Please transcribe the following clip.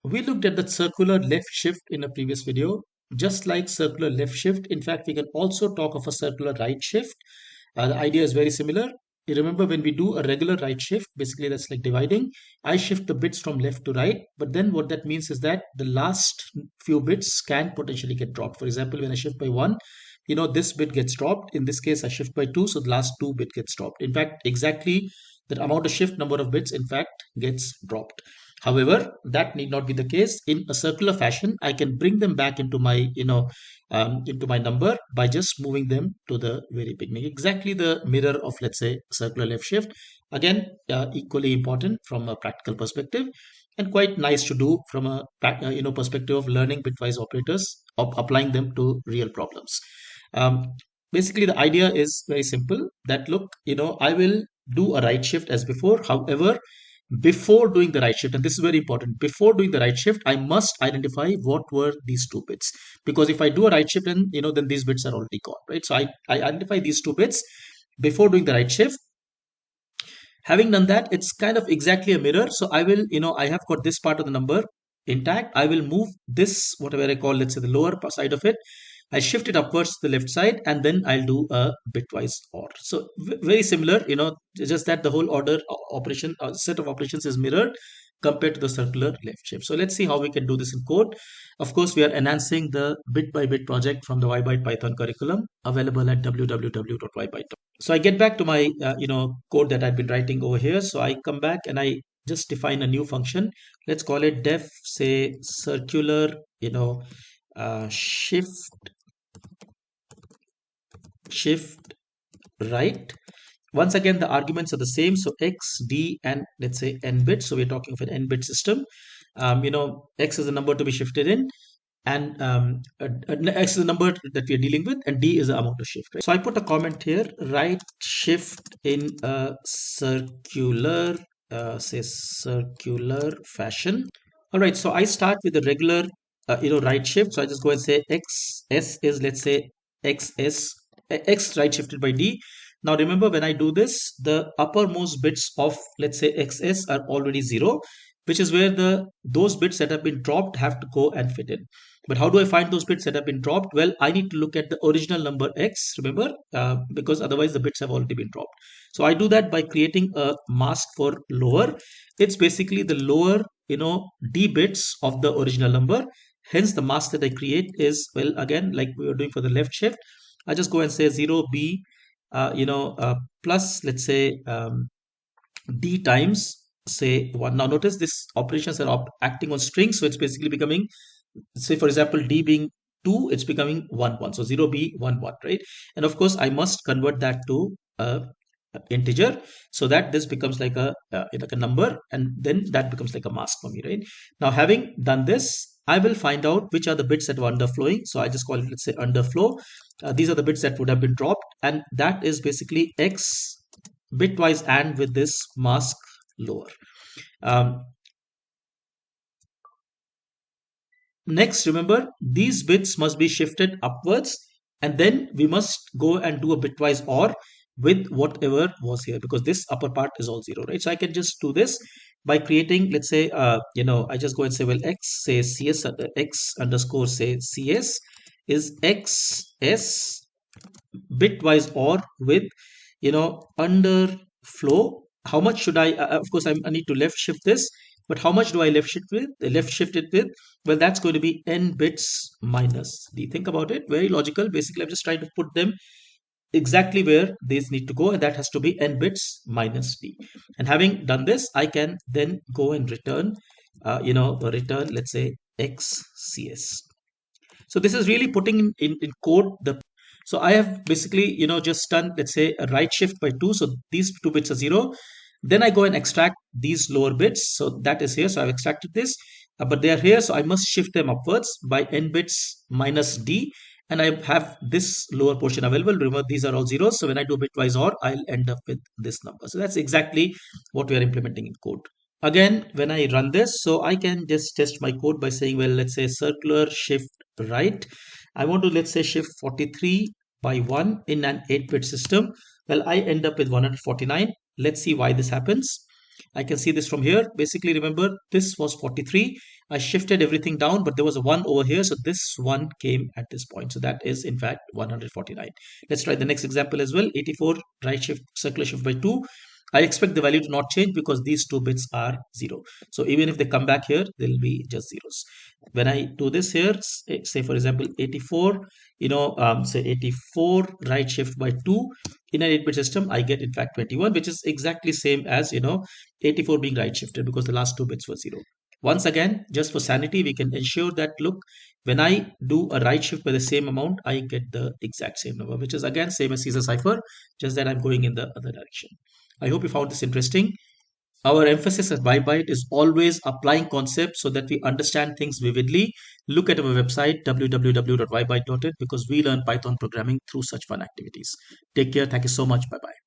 We looked at the circular left shift in a previous video. Just like circular left shift, in fact, we can also talk of a circular right shift. The idea is very similar. You remember when we do a regular right shift, basically that's like dividing. I shift the bits from left to right, but then what that means is that the last few bits can potentially get dropped. For example, when I shift by one, this bit gets dropped. In this case, I shift by two, so the last two bit gets dropped. In fact, exactly the amount of shift number of bits, in fact, gets dropped. However, that need not be the case. In a circular fashion, I can bring them back into my, into my number by just moving them to the very beginning. Exactly the mirror of, let's say, circular left shift. Again, equally important from a practical perspective, and quite nice to do from a perspective of learning bitwise operators, of applying them to real problems. Um, Basically, the idea is very simple. That look, I will do a right shift as before. However, before doing the right shift, and this is very important, before doing the right shift, I must identify what were these two bits, because if I do a right shift, and then these bits are already gone, right? So I identify these two bits before doing the right shift. Having done that, it's kind of exactly a mirror. So I will, I have got this part of the number intact. I will move this, whatever I call, let's say, the lower side of it. I shift it upwards to the left side, and then I'll do a bitwise OR. So very similar, just that the whole order operation, set of operations is mirrored compared to the circular left shift. So let's see how we can do this in code. Of course, we are enhancing the bit by bit project from the YByte Python curriculum, available at www.ybyte.com. So I get back to my code that I've been writing over here. So I come back and I just define a new function. Let's call it def say circular shift right. Once again, the arguments are the same. So x, d, and let's say n bits. So we're talking of an n bit system. X is the number to be shifted in, and x is the number that we are dealing with, and d is the amount of shift, right? So I put a comment here: right shift in a circular say circular fashion. All right, so I start with the regular right shift. So I just go and say x s is, let's say, x right shifted by d. Now remember, when I do this, the uppermost bits of, let's say, xs are already 0, which is where those bits that have been dropped have to go and fit in. But how do I find those bits that have been dropped? Well, I need to look at the original number x, remember, because otherwise the bits have already been dropped. So I do that by creating a mask for lower. It's basically the lower, d bits of the original number. Hence, the mask that I create is, well, again, like we were doing for the left shift, I just go and say 0b, plus, let's say, d times, say, 1. Now notice this operations are acting on strings, so it's basically becoming, say for example, d being 2, it's becoming 1 1, so 0b 1 1, right? And of course I must convert that to a integer, so that this becomes like a number, and then that becomes like a mask for me, right? Now, having done this, I will find out which are the bits that were underflowing. So I just call it, let's say, underflow. These are the bits that would have been dropped, and that is basically x bitwise and with this mask lower. Next, remember, these bits must be shifted upwards, and then we must go and do a bitwise OR with whatever was here, because this upper part is all 0, right? So I can just do this by creating, let's say, I just go and say, well, x, say cs, x underscore, say cs is xs bitwise OR with, underflow. How much should I, of course, I need to left shift this, but how much do I left shift it with? Well, that's going to be n bits minus d. Think about it, very logical. Basically, I'm just trying to put them exactly where these need to go, and that has to be n bits minus d. And having done this, I can then go and return, return, let's say, xcs. So this is really putting in code the. So I have basically, just done, let's say, a right shift by 2. So these 2 bits are 0. Then I go and extract these lower bits. So that is here. So I've extracted this, but they are here. So I must shift them upwards by n bits minus d. And I have this lower portion available. Remember, these are all zeros. So when I do bitwise OR, I'll end up with this number. So that's exactly what we are implementing in code. Again, when I run this, so I can just test my code by saying, well, let's say circular shift right. I want to, let's say, shift 43 by 1 in an 8-bit system. Well, I end up with 149. Let's see why this happens. I can see this from here. Basically, remember this was 43. I shifted everything down, but there was a 1 over here. So this 1 came at this point. So that is in fact 149. Let's try the next example as well. 84 right shift, circular shift by 2. I expect the value to not change because these two bits are 0. So even if they come back here, they'll be just zeros. When I do this here, say for example 84, say 84 right shift by 2 in an 8-bit system, I get in fact 21, which is exactly same as 84 being right shifted because the last two bits were 0. Once again, just for sanity, we can ensure that look, when I do a right shift by the same amount, I get the exact same number, which is again same as Caesar cipher, just that I'm going in the other direction. I hope you found this interesting. Our emphasis at Bybyte is always applying concepts so that we understand things vividly. Look at our website www.bybyte.it because we learn Python programming through such fun activities. Take care. Thank you so much. Bye bye.